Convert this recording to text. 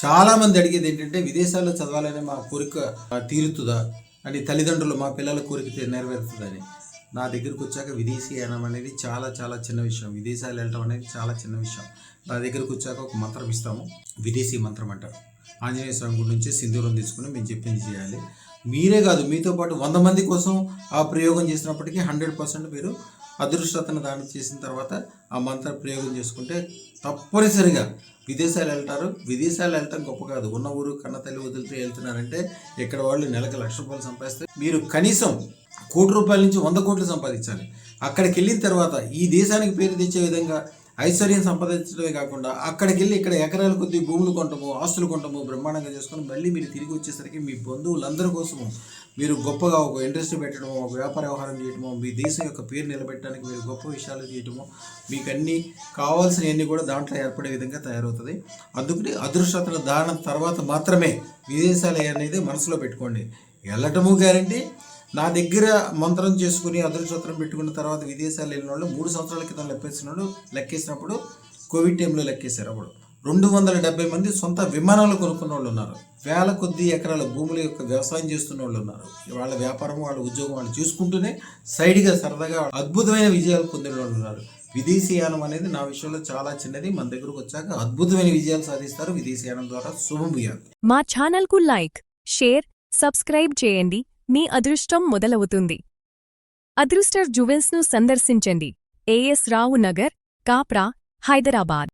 చాలామంది అడిగేది ఏంటంటే విదేశాల్లో చదవాలనే మా కోరిక తీరుతుందా అని, తల్లిదండ్రులు మా పిల్లల కోరిక నెరవేరుతుందని. నా దగ్గరకు వచ్చాక విదేశీయానం అనేది చాలా చాలా చిన్న విషయం. విదేశాలు వెళ్ళటం అనేది చాలా చిన్న విషయం. నా దగ్గరకు వచ్చాక ఒక మంత్రం ఇస్తాము, విదేశీ మంత్రం అంటారు. ఆంజనేయ స్వామి గుడి నుంచి సింధూరం తీసుకుని మేము చెప్పింది చేయాలి. మీరే కాదు, మీతో పాటు 100 మంది కోసం ఆ ప్రయోగం చేసినప్పటికీ 100% మీరు అదృష్టతను దానం చేసిన తర్వాత ఆ మంత్ర ప్రయోగం చేసుకుంటే తప్పనిసరిగా విదేశాలు వెళ్తారు. విదేశాలు వెళ్ళటం గొప్ప కాదు, ఉన్న ఊరు కన్న తల్లి వదిలితే వెళ్తున్నారంటే ఇక్కడ వాళ్ళు నెలకు ₹1,00,000 సంపాదిస్తే మీరు కనీసం ₹1,00,00,000 నుంచి 100 కోట్లు సంపాదించాలి. అక్కడికి వెళ్ళిన తర్వాత ఈ దేశానికి పేరు తెచ్చే విధంగా ఐశ్వర్యం సంపాదించడమే కాకుండా అక్కడికి వెళ్ళి ఇక్కడ ఎకరాల కొద్ది భూములు కొంటాము, ఆస్తులు కొంటాము, బ్రహ్మాండంగా చేసుకొని మళ్ళీ మీరు తిరిగి వచ్చేసరికి మీ బంధువులందరి కోసము మీరు గొప్పగా ఒక ఇండస్ట్రీ పెట్టడమో, ఒక వ్యాపార వ్యవహారం చేయటమో, మీ దేశం యొక్క పేరు నిలబెట్టడానికి మీరు గొప్ప విషయాలు చేయటమో, మీకు అన్నీ కావాల్సినవన్నీ కూడా దాంట్లో ఏర్పడే విధంగా తయారవుతుంది. అందుకని అదృష్టతను దానం తర్వాత మాత్రమే విదేశాలు అనేది మనసులో పెట్టుకోండి. వెళ్ళటము గ్యారంటీ. నా దగ్గర మంత్రం చేసుకుని అదృష్టోత్తరం పెట్టుకున్న తర్వాత విదేశాలు వెళ్ళిన వాళ్ళు 3 సంవత్సరాల క్రితం లెక్కేసినప్పుడు కోవిడ్ టైంలో లెక్కేశారు. అప్పుడు 270 మంది సొంత విమానాలు కొనుక్కున్న వాళ్ళు ఉన్నారు. వేల కొద్ది ఎకరాల భూముల యొక్క వ్యవసాయం చేస్తున్న వాళ్ళు ఉన్నారు. వాళ్ళ వ్యాపారం, వాళ్ళ ఉద్యోగం వాళ్ళు చూసుకుంటూనే సైడ్గా సరదాగా అద్భుతమైన విజయాలు పొందిన వాళ్ళు ఉన్నారు. విదేశీయానం అనేది నా విషయంలో చాలా చిన్నది. మన దగ్గరకు వచ్చాక అద్భుతమైన విజయాలు సాధిస్తారు. విదేశీయానం ద్వారా శుభం భూయాత్. మా ఛానల్కు లైక్, షేర్, సబ్స్క్రైబ్ చేయండి. మీ అదృష్టం మొదలవుతుంది. అదృస్టర్ జ్యువెల్స్ను సందర్శించండి. ఏఎస్ రావు నగర్, కాప్రా, హైదరాబాద్.